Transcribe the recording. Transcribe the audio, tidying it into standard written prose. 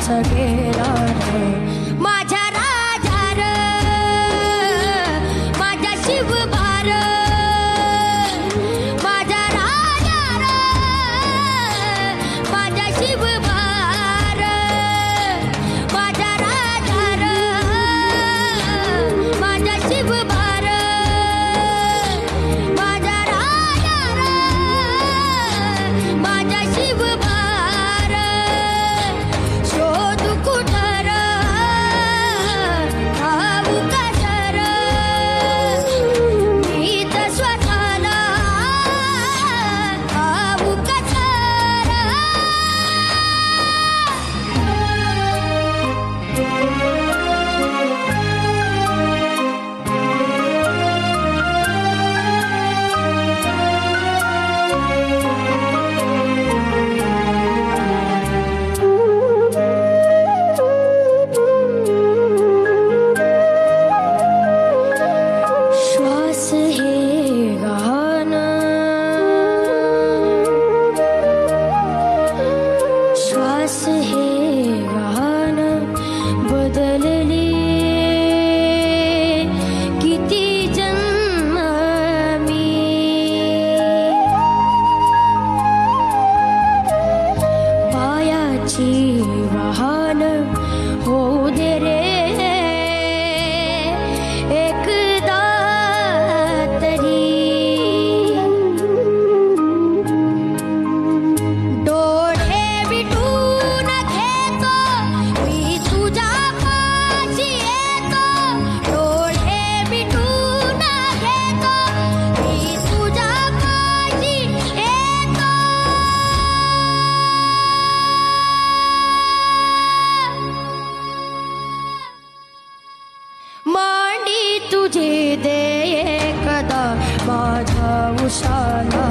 श्वास गेला माझ्या राजा र माझ्या शिवबार माझ्या राजा र माझ्या शिवबार माझ्या राजा र माझ्या शिवबार माझ्या राजा र माझ्या शिवबार शोध कुठर ठाऊ कसर मी तर स्वतःला ठाऊ कसर श्वास हे गाणं श्वास हे गाणं बदलले किती जन्म मी पायाची वाहन होऊ दे रे एकदा तरी डोळे मिटून घेतो मी तुझ्या पाशी येतो डोळे मिटून घेतो मी तुझ्या पाशी येतो मांडी तुझे दे एकदा माझ्या उशाला